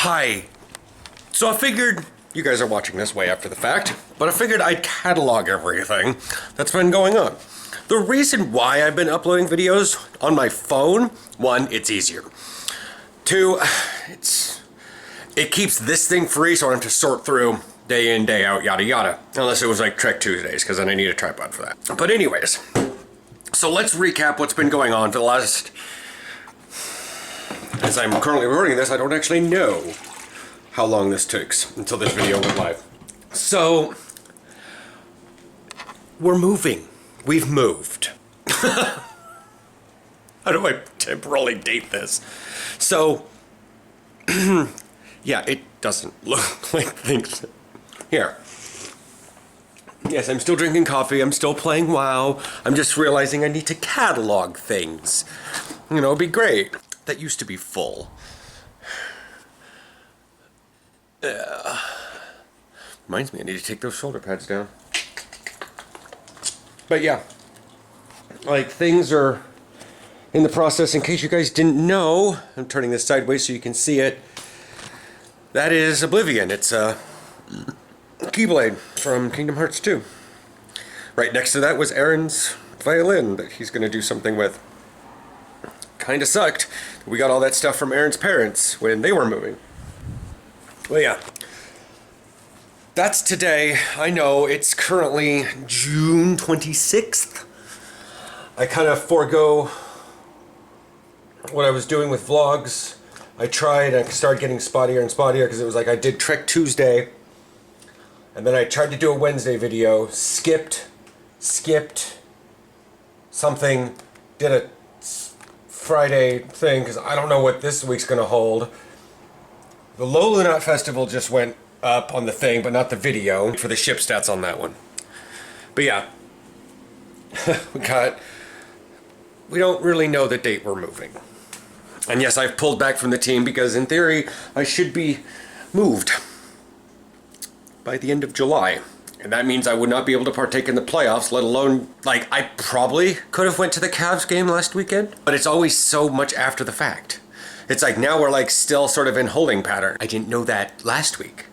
Hi. So I figured, you guys are watching this way after the fact, but I figured I'd catalog everything that's been going on. The reason why I've been uploading videos on my phone, one, it's easier. Two, it keeps this thing free so I don't have to sort through day in, day out, yada yada. Unless it was like Trek Tuesdays, because then I need a tripod for that. But anyways, so let's recap what's been going on for the last... As I'm currently recording this, I don't actually know how long this takes until this video went live. So, we're moving. We've moved. How do I temporally date this? So, yeah, it doesn't look like things... Here. Yes, I'm still drinking coffee. I'm still playing WoW. I'm just realizing I need to catalog things. You know, it'd be great. That used to be full. Reminds me, I need to take those shoulder pads down. But yeah, like things are in the process. In case you guys didn't know, I'm turning this sideways so you can see it. That is Oblivion. It's a Keyblade from Kingdom Hearts 2. Right next to that was Aaron's violin that he's going to do something with. Kinda sucked. We got all that stuff from Aaron's parents when they were moving. Well, yeah. That's today. I know it's currently June 26th. I kind of forego what I was doing with vlogs. I started getting spottier and spottier because it was like I did Trek Tuesday. And then I tried to do a Wednesday video. Skipped something. Did a Friday thing because I don't know what this week's gonna hold. The Lowlanut Festival just went up on the thing, but not the video for the ship stats on that one. But yeah, we don't really know the date we're moving. And yes, I've pulled back from the team because in theory I should be moved by the end of July. And that means I would not be able to partake in the playoffs, let alone, like, I probably could have went to the Cavs game last weekend, but it's always so much after the fact. It's like now we're like still sort of in holding pattern. I didn't know that last week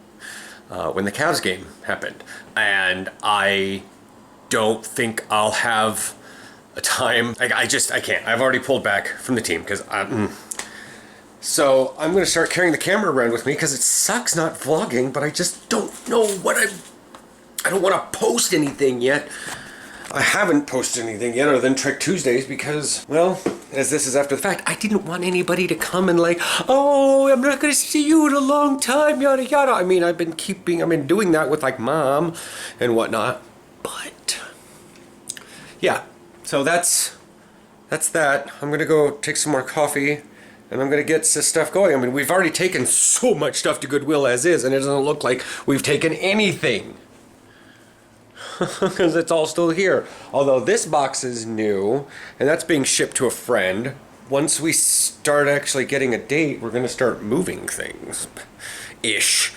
when the Cavs game happened. And I don't think I'll have a time. Like, I can't. I've already pulled back from the team because So I'm going to start carrying the camera around with me because it sucks not vlogging, but I just don't know what I don't want to post anything yet. I haven't posted anything yet other than Trek Tuesdays because, well, as this is after the fact, I didn't want anybody to come and like, oh, I'm not going to see you in a long time, yada yada. I mean, I've been doing that with like mom and whatnot. But, yeah, so that's that. I'm going to go take some more coffee and I'm going to get this stuff going. I mean, we've already taken so much stuff to Goodwill as is and it doesn't look like we've taken anything. Because it's all still here. Although this box is new, and that's being shipped to a friend. Once we start actually getting a date, we're going to start moving things. Ish.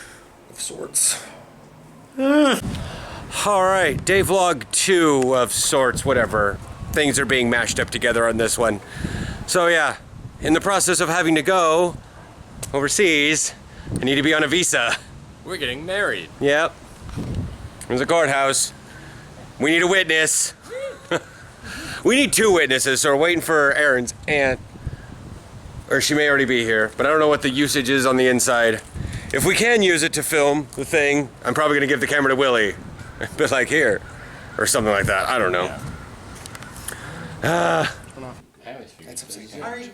Of sorts. Alright, day vlog 2 of sorts, whatever. Things are being mashed up together on this one. So yeah, in the process of having to go overseas, I need to be on a visa. We're getting married. Yep. There's a courthouse. We need a witness. We need 2 witnesses, so we're waiting for Aaron's aunt. Or she may already be here, but I don't know what the usage is on the inside. If we can use it to film the thing, I'm probably gonna give the camera to Willie. But like here, or something like that, I don't know.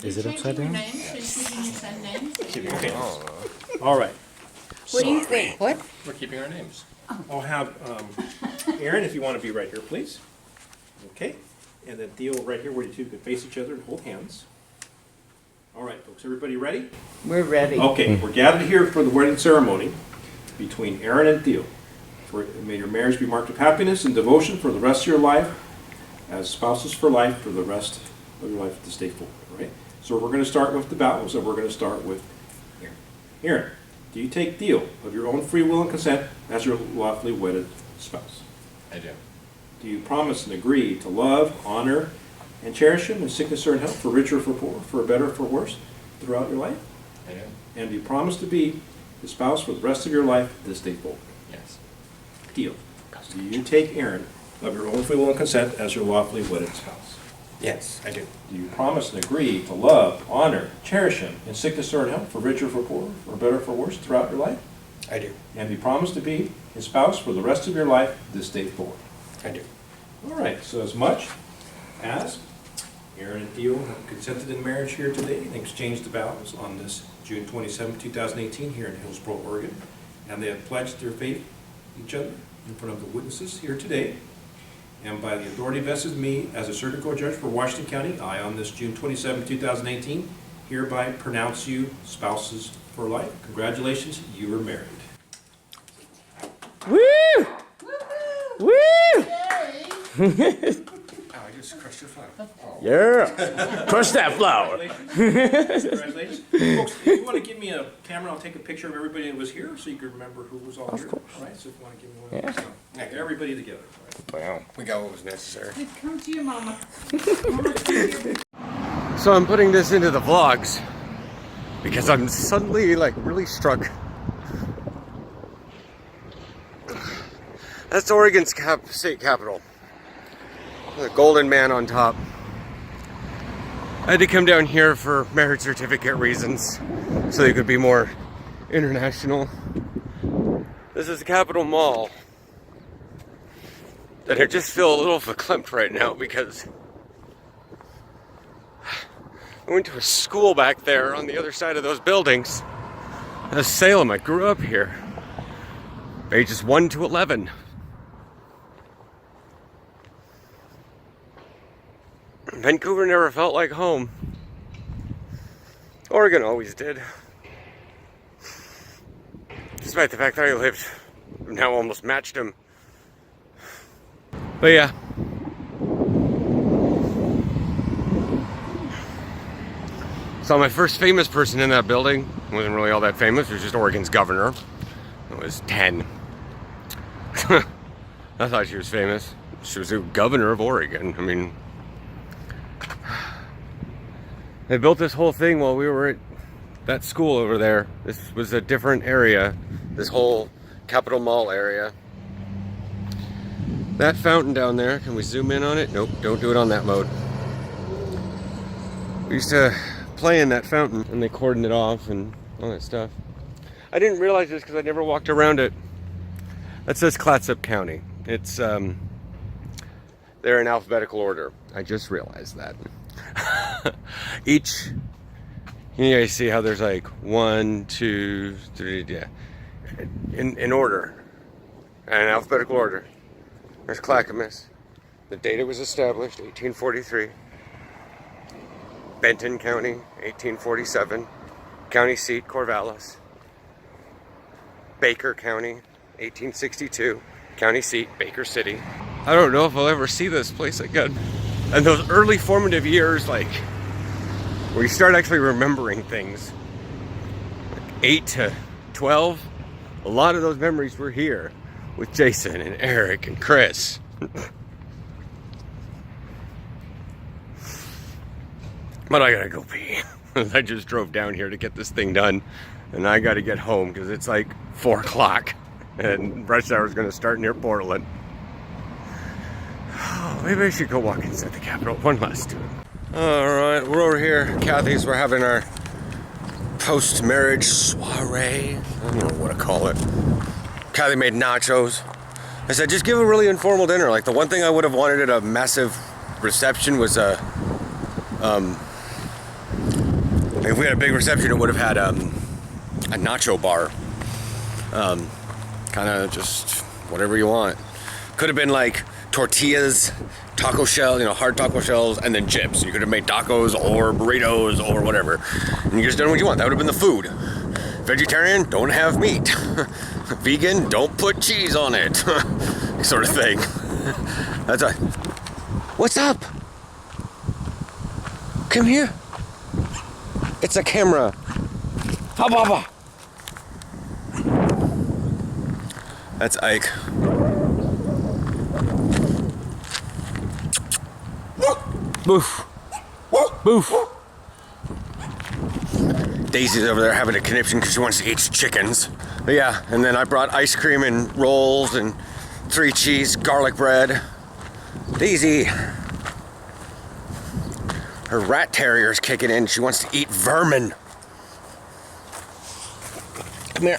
Is it upside down? All right. What do you think? What? We're keeping our names. I'll have Aaron, if you want to be right here, please. Okay. And then Theo right here where you two can face each other and hold hands. All right, folks. Everybody ready? We're ready. Okay. We're gathered here for the wedding ceremony between Aaron and Theo. May your marriage be marked with happiness and devotion for the rest of your life, as spouses for life for the rest of your life to stay full. All right? So we're going to start with the vows, and we're going to start with Aaron. Aaron. Do you take Theo of your own free will and consent as your lawfully wedded spouse? I do. Do you promise and agree to love, honor, and cherish him in sickness or in health, for richer or for poor, for better or for worse, throughout your life? I do. And do you promise to be his spouse for the rest of your life this day forward? Yes. Deal. Do you take Aaron of your own free will and consent as your lawfully wedded spouse? Yes, I do. Do you promise and agree to love, honor, cherish him in sickness or in health, for richer or for poorer, for better or for worse, throughout your life? I do. And do you promise to be his spouse for the rest of your life this day forward? I do. All right, so as much as Aaron and Theo have consented in marriage here today and exchanged the vows on this June 27, 2018 here in Hillsboro, Oregon, and they have pledged their faith each other in front of the witnesses here today, and by the authority vested in me as a circuit court judge for Washington County, I, on this June 27, 2018, hereby pronounce you spouses for life. Congratulations, you are married. Woo! Woo! Oh, I just crushed your flower. Yeah. Crush that flower. Congratulations. Folks, if you want to give me a camera, I'll take a picture of everybody that was here so you can remember who was all here. course. All right, so if you want to give me one of those. So, everybody together. All right. Wow. We got what was necessary. Come to you, Mama. So I'm putting this into the vlogs because I'm suddenly like really struck. That's Oregon's state capital. The golden man on top. I had to come down here for marriage certificate reasons so they could be more international. This is the Capitol Mall. And I just feel a little verklempt right now because I went to a school back there on the other side of those buildings. That's Salem. I grew up here. Ages 1 to 11. Vancouver never felt like home. Oregon always did. Despite the fact that I lived, now almost matched him. But yeah. So my first famous person in that building wasn't really all that famous. It was just Oregon's governor. I was 10. I thought she was famous. She was the governor of Oregon. I mean, they built this whole thing while we were at that school over there. This was a different area. This whole Capitol Mall area. That fountain down there, can we zoom in on it? Nope, don't do it on that mode. We used to play in that fountain and they cordoned it off and all that stuff. I didn't realize this because I never walked around it. That says Clatsop County. It's, they're in alphabetical order. I just realized that. Each, you guys see how there's like 1, 2, 3, yeah, in order, in alphabetical order. There's Clackamas. The date it was established, 1843. Benton County, 1847. County seat, Corvallis. Baker County, 1862. County seat, Baker City. I don't know if I'll ever see this place again. And those early formative years, like, where you start actually remembering things, like 8 to 12, a lot of those memories were here with Jason and Eric and Chris. But I gotta go pee. I just drove down here to get this thing done, and I gotta get home because it's like 4 o'clock and rush hour is gonna start near Portland. Maybe I should go walk inside the Capitol one last time. Alright, we're over here. Kathy's, we're having our post-marriage soiree. I don't know what to call it. Kathy made nachos. I said, just give a really informal dinner. Like, the one thing I would have wanted at a massive reception was if we had a big reception, it would have had a nacho bar. Kind of just whatever you want. Could have been like tortillas, taco shell, hard taco shells, and then chips. You could have made tacos or burritos or whatever. And you just done what you want. That would have been the food. Vegetarian, don't have meat. Vegan, don't put cheese on it. Sort of thing. That's a... What's up? Come here. It's a camera. Ha ba ba. That's Ike. Boof. Boof. Daisy's over there having a conniption because she wants to eat chickens. But yeah, and then I brought ice cream and rolls and 3 cheese garlic bread. Daisy. Her rat terrier's kicking in. She wants to eat vermin. Come here.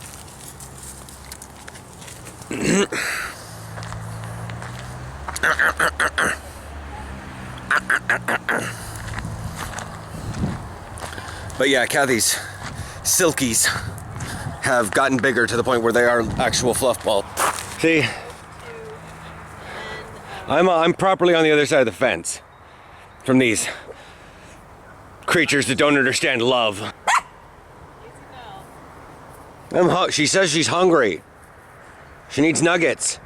But yeah, Kathy's silkies have gotten bigger to the point where they are actual fluff ball. See, I'm properly on the other side of the fence from these creatures that don't understand love. She says she's hungry. She needs nuggets.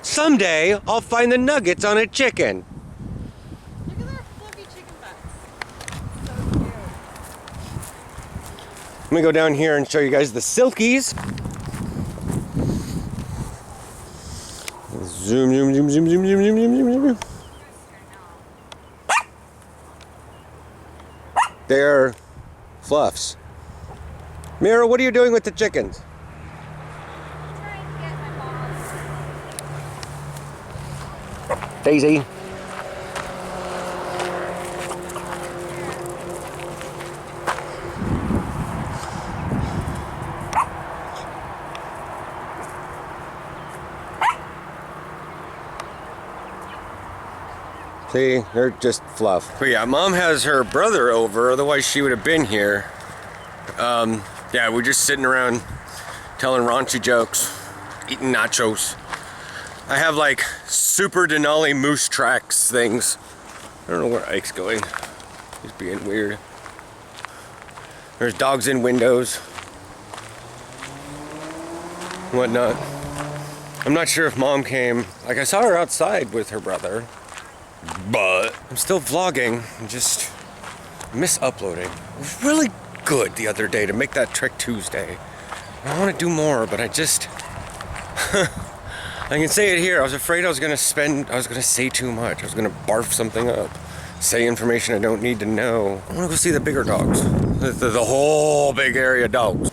Someday I'll find the nuggets on a chicken. Look at their fluffy chicken butts. So cute. Let me go down here and show you guys the silkies. Zoom, zoom, zoom, zoom, zoom, zoom, zoom, zoom, zoom, zoom. They're fluffs. Mira, what are you doing with the chickens? Trying to get my mom. Daisy. See, they're just fluff. But yeah, Mom has her brother over, otherwise she would have been here. Yeah, we're just sitting around telling raunchy jokes, eating nachos. I have like super Denali moose tracks things. I don't know where Ike's going. He's being weird. There's dogs in windows. Whatnot. I'm not sure if Mom came. Like, I saw her outside with her brother. But I'm still vlogging. I just miss uploading. It was really good the other day to make that Trek Tuesday. I want to do more, but I just... I can say it here. I was afraid I was going to say too much. I was going to barf something up. Say information I don't need to know. I want to go see the bigger dogs. The whole big area dogs.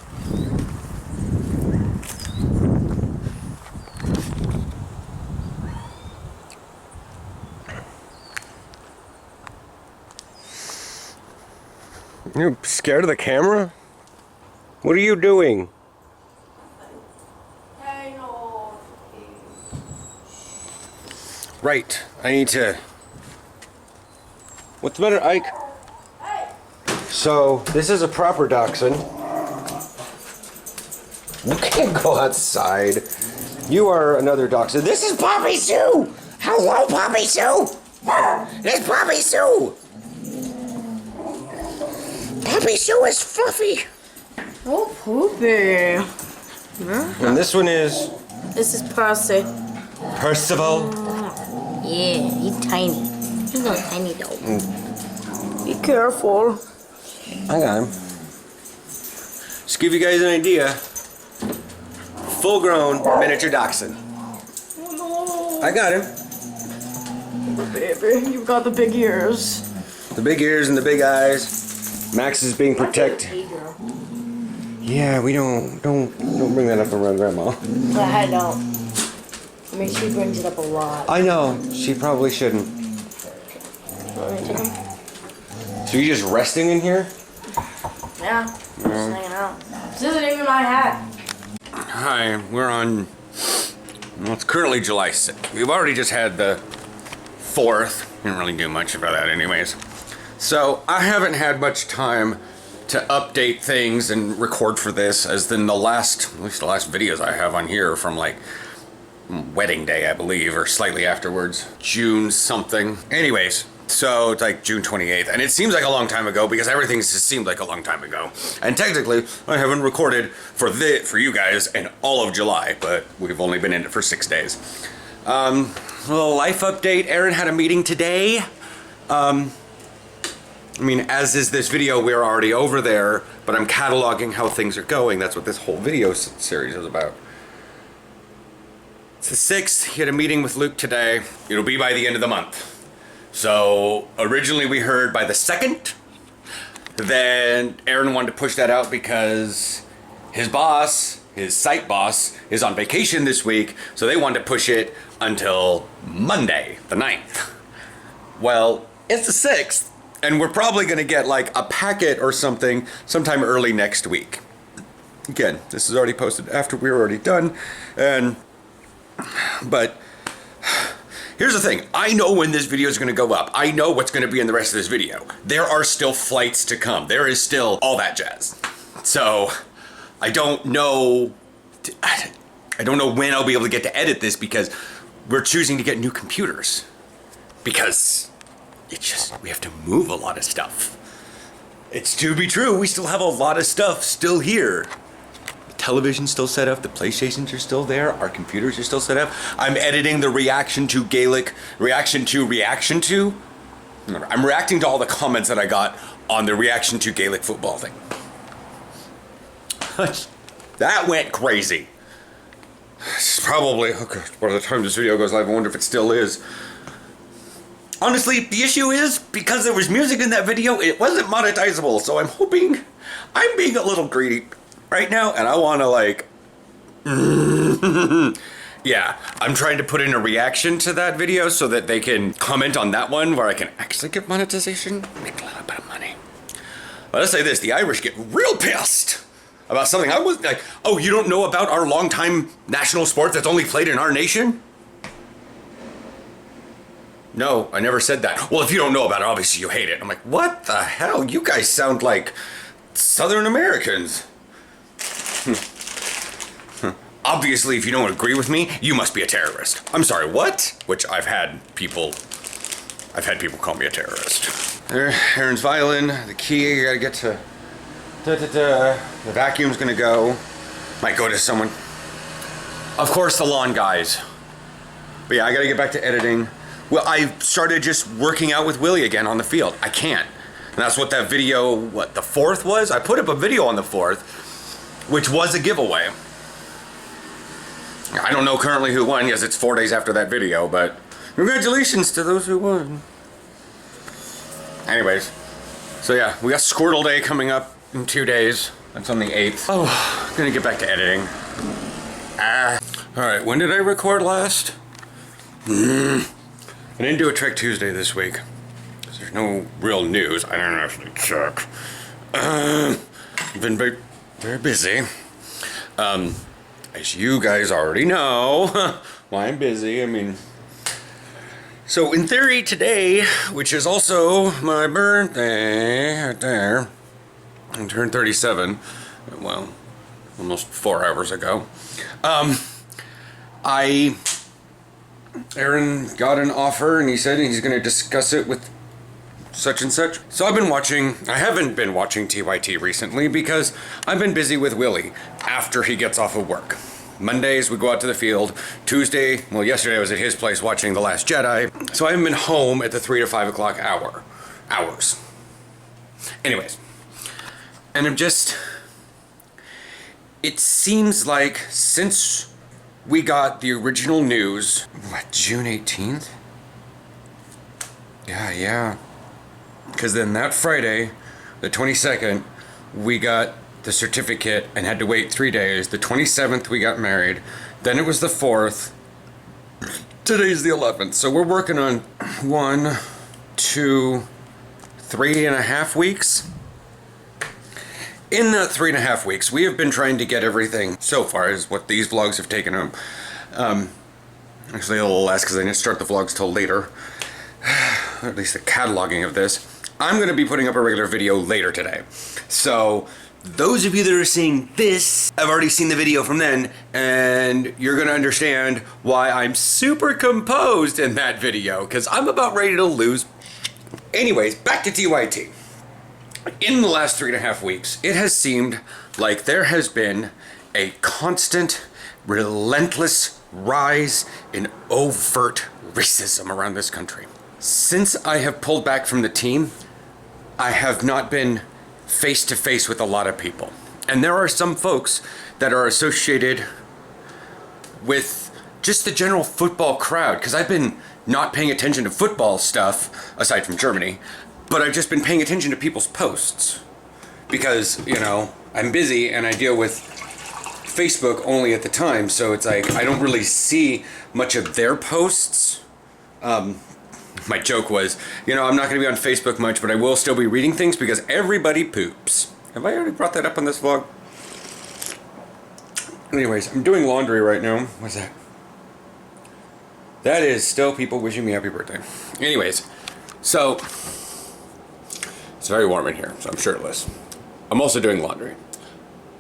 You're scared of the camera? What are you doing? Right, I need to... What's the matter, Ike? So, this is a proper dachshund. You can't go outside. You are another dachshund. This is Poppy Sue! Hello, Poppy Sue! It's Poppy Sue! Poppy Sue is fluffy! Oh, poopy. And this one is... This is Percy. Percival. Yeah, he's tiny. He's not tiny though. Be careful. I got him. Just give you guys an idea. Full-grown miniature dachshund. Oh I got him. no. Baby, you've got the big ears. The big ears and the big eyes. Max is being protected. Hey, girl. Yeah, we don't bring that up around Grandma. I don't. I mean, she brings it up a lot. I know. She probably shouldn't. Want me to take him? So you just resting in here? Yeah, just hanging out. This isn't even my hat. Hi, we're on... Well, it's currently July 6th. We've already just had the 4th. Didn't really do much about that anyways. So I haven't had much time to update things and record for this, as then at least the last videos I have on here from like wedding day, I believe, or slightly afterwards. June something. Anyways, so it's like June 28th, and it seems like a long time ago because everything's just seemed like a long time ago. And technically, I haven't recorded for you guys in all of July, but we've only been in it for 6 days. Little life update. Erin had a meeting today. I mean, as is this video, we're already over there, but I'm cataloging how things are going. That's what this whole video series is about. It's the 6th. He had a meeting with Luke today. It'll be by the end of the month. So originally we heard by the 2nd. Then Aaron wanted to push that out because his boss, his site boss, is on vacation this week, so they wanted to push it until Monday, the 9th. Well, it's the 6th, and we're probably going to get like a packet or something sometime early next week. Again, this is already posted after we were already done, but here's the thing. I know when this video is going to go up. I know what's going to be in the rest of this video. There are still flights to come. There is still all that jazz. So I don't know when I'll be able to get to edit this because we're choosing to get new computers. Because we have to move a lot of stuff. It's to be true, we still have a lot of stuff still here. The television's still set up, the PlayStations are still there, our computers are still set up. I'm editing the reaction to Gaelic, reaction to. I'm reacting to all the comments that I got on the reaction to Gaelic football thing. That went crazy. It's probably, by the time this video goes live, I wonder if it still is. Honestly, the issue is, because there was music in that video, it wasn't monetizable, so I'm hoping, I'm being a little greedy right now, and I want to like, yeah, I'm trying to put in a reaction to that video so that they can comment on that one where I can actually get monetization, make a little bit of money. But let's say this, the Irish get real pissed about something I was like, oh, you don't know about our longtime national sport that's only played in our nation? No, I never said that. Well, if you don't know about it, obviously you hate it. I'm like, what the hell? You guys sound like Southern Americans. Obviously, if you don't agree with me, you must be a terrorist. I'm sorry, what? Which I've had people call me a terrorist. There, Aaron's violin, the key, you gotta get to, the vacuum's gonna go. Might go to someone. Of course, the lawn guys. But yeah, I gotta get back to editing. Well, I started just working out with Willie again on the field. I can't. And that's what that video, the 4th was? I put up a video on the 4th, which was a giveaway. I don't know currently who won. Yes, it's 4 days after that video, but congratulations to those who won. Anyways, so yeah, we got Squirtle Day coming up in 2 days. That's on the 8th. Oh, I'm gonna get back to editing. All right, when did I record last? I didn't do a Trek Tuesday this week, because there's no real news. I don't actually check. I've been very, very busy. As you guys already know, why I'm busy, I mean... So in theory today, which is also my birthday, right there, I turned 37, well, almost 4 hours ago. Aaron got an offer and he said he's going to discuss it with such and such. So I haven't been watching TYT recently because I've been busy with Willie after he gets off of work. Mondays we go out to the field. Tuesday, well, yesterday I was at his place watching The Last Jedi. So I haven't been home at the 3 to 5 o'clock hours. Anyways, and it seems like since we got the original news, June 18th? Yeah. Because then that Friday, the 22nd, we got the certificate and had to wait 3 days. The 27th, we got married. Then it was the 4th. Today's the 11th. So we're working on 1, 2, 3.5 weeks. In the 3.5 weeks, we have been trying to get everything so far, is what these vlogs have taken them. Actually a little less because I didn't start the vlogs till later. Or at least the cataloging of this. I'm going to be putting up a regular video later today. So those of you that are seeing this have already seen the video from then, and you're going to understand why I'm super composed in that video, because I'm about ready to lose. Anyways, back to TYT. In the last 3.5 weeks, it has seemed like there has been a constant, relentless rise in overt racism around this country. Since I have pulled back from the team, I have not been face to face with a lot of people. And there are some folks that are associated with just the general football crowd, because I've been not paying attention to football stuff, aside from Germany, But I've just been paying attention to people's posts because, you know, I'm busy and I deal with Facebook only at the time, so it's like I don't really see much of their posts. My joke was, you know, I'm not going to be on Facebook much, but I will still be reading things because everybody poops. Have I already brought that up on this vlog? Anyways, I'm doing laundry right now. What's that? That is still people wishing me happy birthday. Anyways, so it's very warm in here, so I'm shirtless. I'm also doing laundry.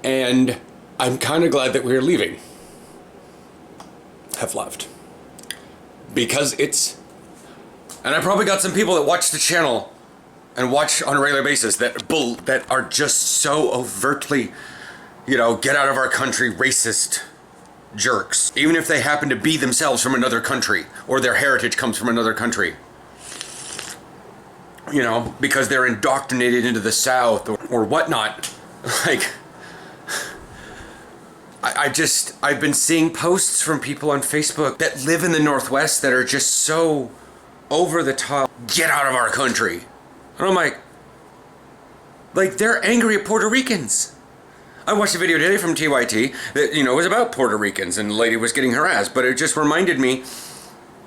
And I'm kind of glad that we're leaving. Have left. Because it's... And I probably got some people that watch the channel and watch on a regular basis that are just so overtly, you know, get out of our country racist jerks. Even if they happen to be themselves from another country or their heritage comes from another country. You know, because they're indoctrinated into the South or whatnot. Like, I've been seeing posts from people on Facebook that live in the Northwest that are just so over the top. Get out of our country. And I'm like, they're angry at Puerto Ricans. I watched a video today from TYT that, you know, was about Puerto Ricans and the lady was getting harassed, but it just reminded me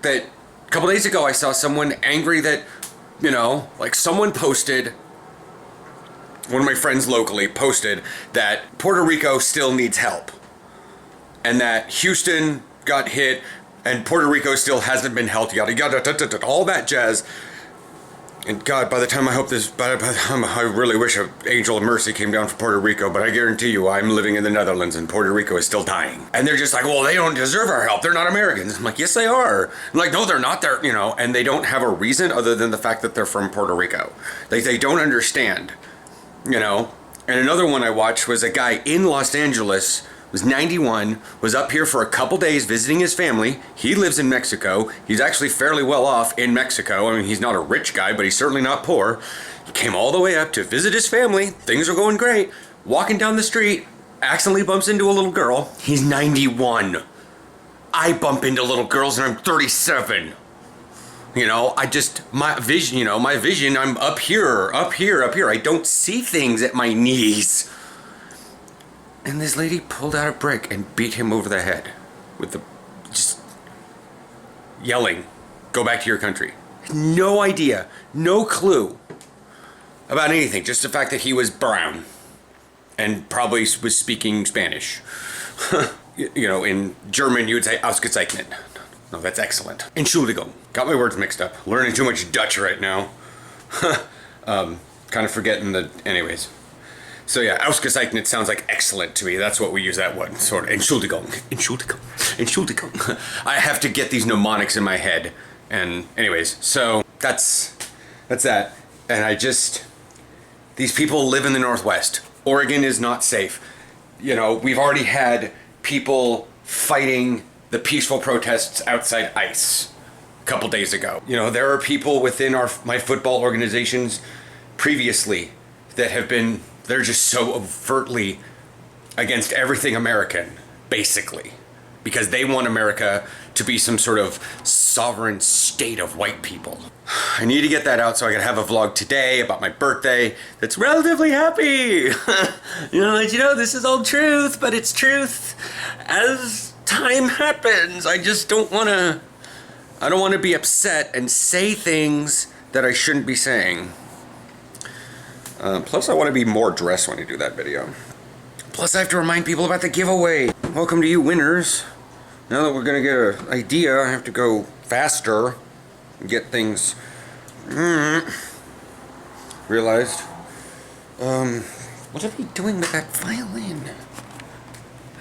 that a couple days ago I saw someone angry that, you know, like someone posted, one of my friends locally posted that Puerto Rico still needs help and that Houston got hit and Puerto Rico still hasn't been helped, yada yada, all that jazz. And God, by the time I really wish an angel of mercy came down from Puerto Rico, but I guarantee you I'm living in the Netherlands and Puerto Rico is still dying. And they're just like, well, they don't deserve our help. They're not Americans. I'm like, yes, they are. I'm like, no, they're not. They're, you know, and they don't have a reason other than the fact that they're from Puerto Rico. They don't understand, you know. And another one I watched was a guy in Los Angeles, was 91, was up here for a couple days visiting his family. He lives in Mexico. He's actually fairly well off in Mexico. I mean, he's not a rich guy, but he's certainly not poor. He came all the way up to visit his family. Things are going great. Walking down the street, accidentally bumps into a little girl. He's 91. I bump into little girls and I'm 37. You know, my vision, I'm up here. I don't see things at my knees. And this lady pulled out a brick and beat him over the head with just yelling, go back to your country. No idea, no clue about anything, just the fact that he was brown and probably was speaking Spanish. You know, in German you would say ausgezeichnet. No, that's excellent. Entschuldigung. Got my words mixed up. Learning too much Dutch right now. Kind of forgetting anyways. So yeah, ausgezeichnet sounds like excellent to me. That's what we use that one, sort of. Entschuldigung. I have to get these mnemonics in my head. And anyways, so that's that. And these people live in the Northwest. Oregon is not safe. You know, we've already had people fighting the peaceful protests outside ICE a couple days ago. You know, there are people within my football organizations previously that have been... They're just so overtly against everything American, basically. Because they want America to be some sort of sovereign state of white people. I need to get that out so I can have a vlog today about my birthday that's relatively happy. You know, this is all truth, but it's truth as time happens. I just don't want to be upset and say things that I shouldn't be saying. Plus I want to be more dressed when I do that video. Plus I have to remind people about the giveaway. Welcome to you winners. Now that we're going to get an idea, I have to go faster and get things realized. What are we doing with that violin?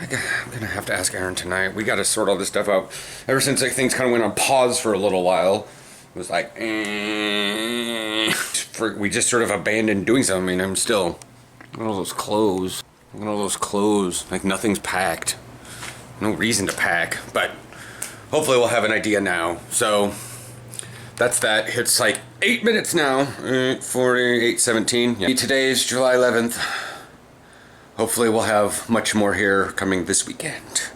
I'm going to have to ask Aaron tonight. We got to sort all this stuff out. Ever since things kind of went on pause for a little while, it was like, we just sort of abandoned doing something. I mean, I'm still, look at all those clothes. Look at all those clothes. Like nothing's packed. No reason to pack, but hopefully we'll have an idea now. So that's that. It's like 8 minutes now. 8:40, 8:17. Yeah. Today is July 11th. Hopefully we'll have much more here coming this weekend.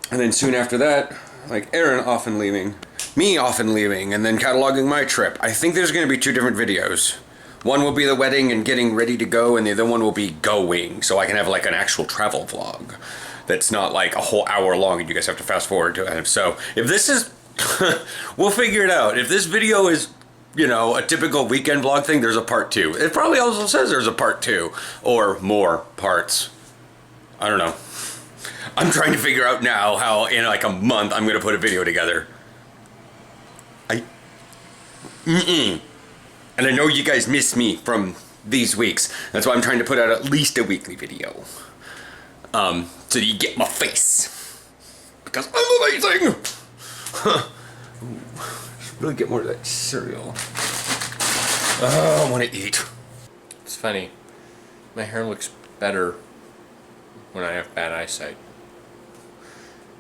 And then soon after that, like Aaron often leaving, me often leaving and then cataloging my trip. I think there's going to be 2 different videos. One will be the wedding and getting ready to go, and the other one will be going, so I can have like an actual travel vlog that's not like a whole hour long and you guys have to fast forward to it. So if this is, we'll figure it out. If this video is, you know, a typical weekend vlog thing, there's a part 2. It probably also says there's a part 2 or more parts. I don't know. I'm trying to figure out now how in like a month I'm going to put a video together. And I know you guys miss me from these weeks. That's why I'm trying to put out at least a weekly video. So you get my face. Because I'm amazing! Should really get more of that cereal. Oh, I want to eat. It's funny. My hair looks better when I have bad eyesight.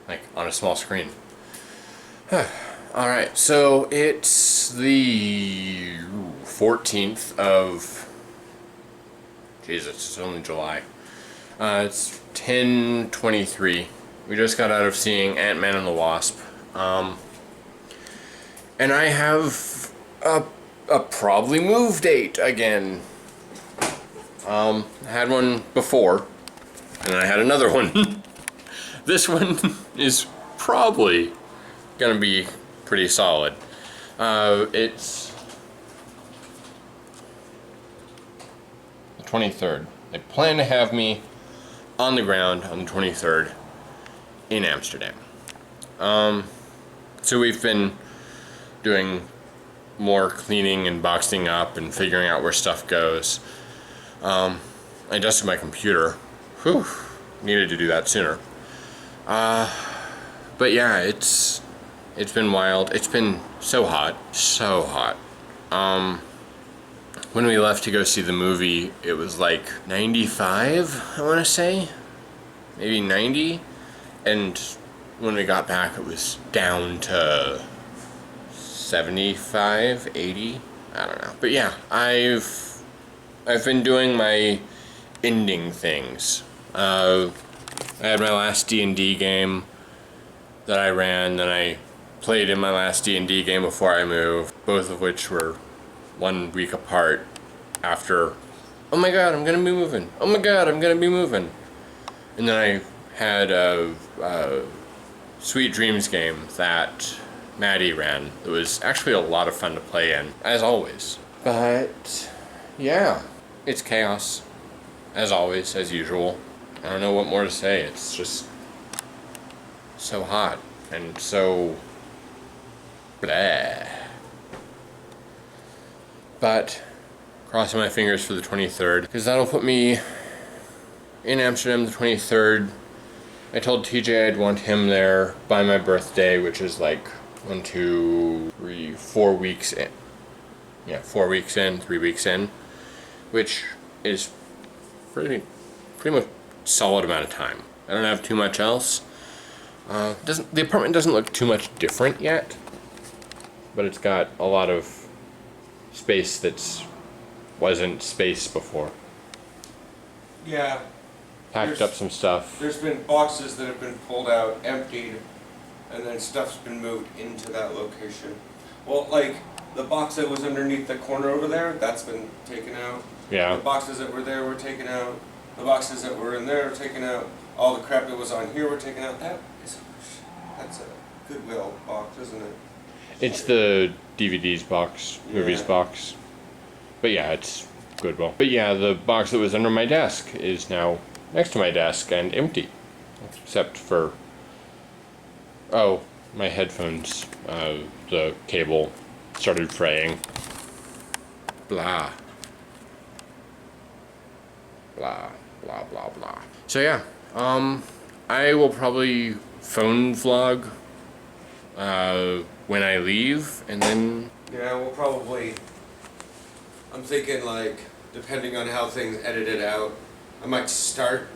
Like, on a small screen. Alright, so it's the 14th of... Jesus, it's only July. It's 10:23. We just got out of seeing Ant-Man and the Wasp. And I have a probably move date again. I had one before, and I had another one. This one is probably gonna be pretty solid. It's the 23rd. They plan to have me on the ground on the 23rd in Amsterdam. So we've been doing more cleaning and boxing up and figuring out where stuff goes. I dusted my computer. Whew, needed to do that sooner. But yeah, it's been wild. It's been so hot, so hot. When we left to go see the movie, it was like 95, I want to say, maybe 90, and when we got back, it was down to 75, 80. I don't know, but yeah, I've been doing my ending things. I had my last D&D game that I ran, then I played in my last D&D game before I moved, both of which were 1 week apart after, oh my god, I'm gonna be moving, oh my god, I'm gonna be moving. And then I had a Sweet Dreams game that Maddie ran. It was actually a lot of fun to play in, as always. But yeah, it's chaos, as always, as usual. I don't know what more to say. It's just so hot and so blah. But crossing my fingers for the 23rd, because that'll put me in Amsterdam the 23rd. I told TJ I'd want him there by my birthday, which is like 1, 2, 3, 4 weeks in. Yeah, 4 weeks in, 3 weeks in, which is pretty much solid amount of time. I don't have too much else. The apartment doesn't look too much different yet, but it's got a lot of space that's wasn't space before. Yeah. Packed up some stuff. There's been boxes that have been pulled out, emptied, and then stuff's been moved into that location. Well, like, the box that was underneath the corner over there, that's been taken out. Yeah. The boxes that were there were taken out. The boxes that were in there were taken out. All the crap that was on here were taken out. That's a Goodwill box, isn't it? It's the DVDs box, movies Yeah. box. But yeah, it's Goodwill. But yeah, the box that was under my desk is now next to my desk and empty. Except for, oh, my headphones, the cable started fraying. Blah. Blah, blah, blah, blah. So yeah, I will probably phone vlog when I leave, and then... Yeah, we'll probably... I'm thinking, like, depending on how things edited out, I might start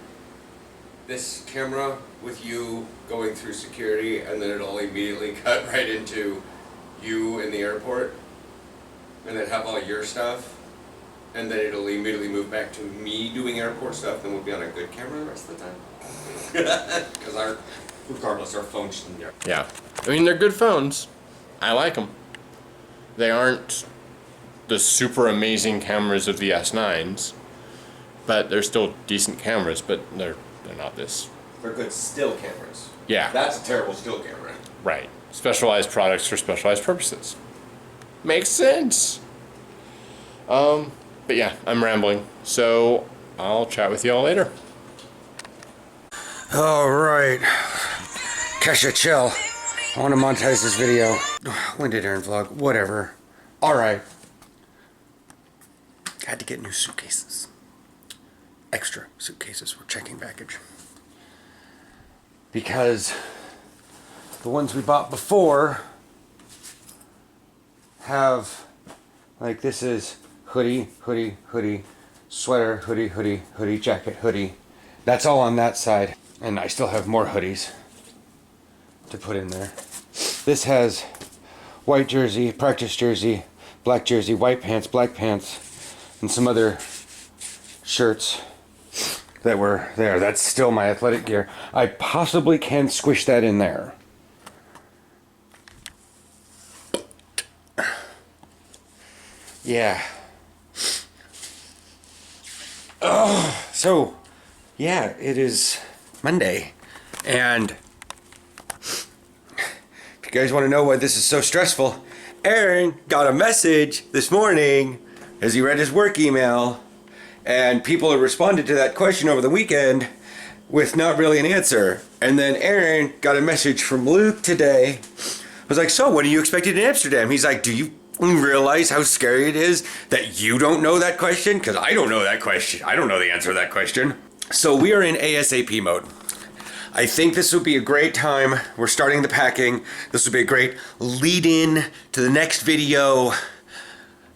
this camera with you going through security, and then it'll immediately cut right into you in the airport, and then have all your stuff, and then it'll immediately move back to me doing airport stuff, then we'll be on a good camera the rest of the time. Because regardless, our phones in there. Yeah. I mean, they're good phones. I like them. They aren't the super amazing cameras of the S9s, but they're still decent cameras, but they're not this. They're good still cameras. Yeah. That's a terrible still camera. Right. Specialized products for specialized purposes. Makes sense. But yeah, I'm rambling. So I'll chat with you all later. All right. Kesha, chill. I want to monetize this video. When did Aaron vlog? Whatever. All right. Had to get new suitcases. Extra suitcases for checking baggage. Because the ones we bought before have, like, this is hoodie, hoodie, hoodie, sweater, hoodie, hoodie, hoodie, jacket, hoodie. That's all on that side. And I still have more hoodies to put in there. This has white jersey, practice jersey, black jersey, white pants, black pants, and some other shirts that were there. That's still my athletic gear. I possibly can squish that in there. Yeah. Oh, so, yeah, it is Monday. And if you guys want to know why this is so stressful, Aaron got a message this morning as he read his work email, and people have responded to that question over the weekend with not really an answer. And then Aaron got a message from Luke today. I was like, so what are you expecting in Amsterdam? He's like, do you realize how scary it is that you don't know that question? Because I don't know that question. I don't know the answer to that question. So we are in ASAP mode. I think this would be a great time. We're starting the packing. This would be a great lead in to the next video,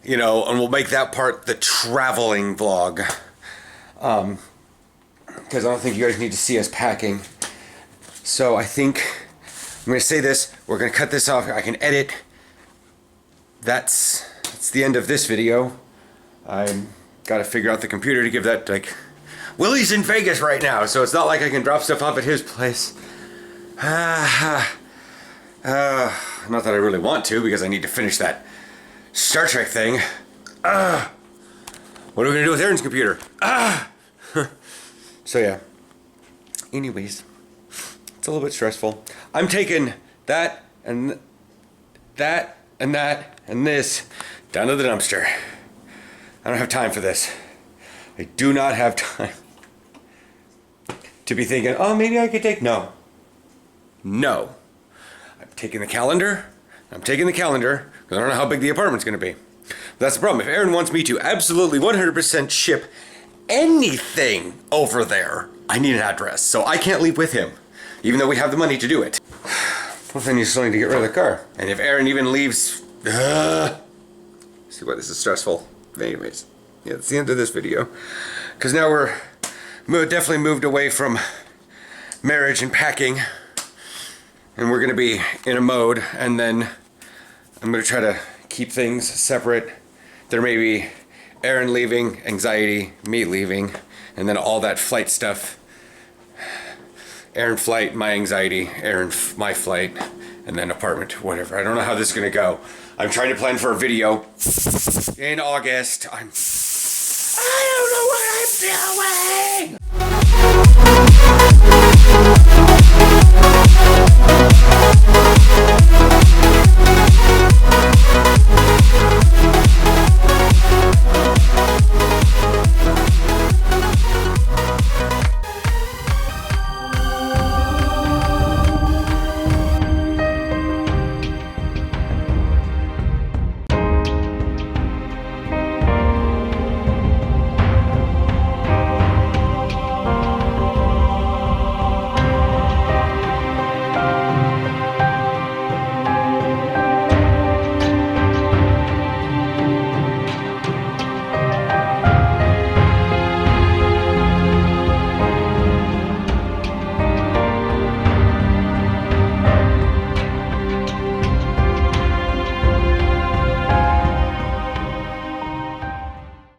you know, and we'll make that part the traveling vlog. Because I don't think you guys need to see us packing. So I think I'm going to say this. We're going to cut this off. I can edit. That's the end of this video. I got to figure out the computer to give that, like, Willie's in Vegas right now, so it's not like I can drop stuff off at his place. Not that I really want to, because I need to finish that Star Trek thing. What are we gonna do with Aaron's computer? So yeah. Anyways, it's a little bit stressful. I'm taking that and that and that and this down to the dumpster. I don't have time for this. I do not have time to be thinking, oh, maybe I could take, no. I'm taking the calendar. Because I don't know how big the apartment's going to be. But that's the problem. If Aaron wants me to absolutely 100% ship anything over there, I need an address. So I can't leave with him, even though we have the money to do it. Well, then you still need to get rid of the car. And if Aaron even leaves, see why this is stressful. Anyways, yeah, that's the end of this video. Because now we're definitely moved away from marriage and packing. And we're going to be in a mode. And then I'm going to try to keep things separate. There may be Aaron leaving, anxiety, me leaving, and then all that flight stuff. Aaron flight, my anxiety, my flight, and then apartment, whatever. I don't know how this is going to go. I'm trying to plan for a video in August. I don't know what I'm doing.